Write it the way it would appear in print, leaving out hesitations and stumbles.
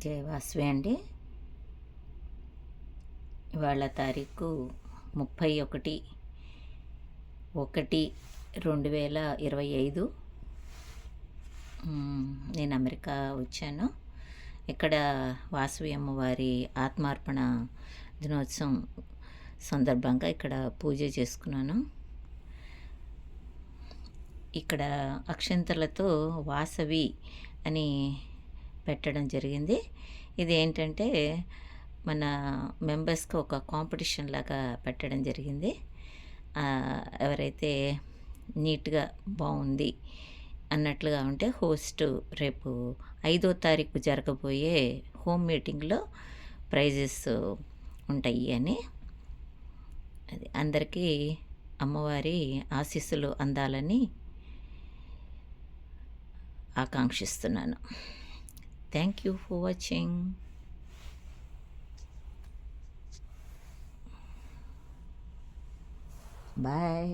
జై వాసవి అండి. ఇవాళ తారీఖు 31/1/2025. నేను అమెరికా వచ్చాను. ఇక్కడ వాసవి అమ్మవారి ఆత్మార్పణ దినోత్సవం సందర్భంగా ఇక్కడ పూజ చేసుకున్నాను. ఇక్కడ అక్షంతలతో వాసవి అని పెట్టడం జరిగింది. ఇది ఏంటంటే మన మెంబర్స్కి ఒక కాంపిటీషన్ లాగా పెట్టడం జరిగింది. ఎవరైతే నీట్గా బాగుంది అన్నట్లుగా ఉంటే హోస్ట్ రేపు 5వ తారీఖు జరగబోయే హోమ్ మీటింగ్లో ప్రైజెస్ ఉంటాయి అని. అది అందరికీ అమ్మవారి ఆశీస్సులు అందాలని ఆకాంక్షిస్తున్నాను. Thank you for watching. Bye.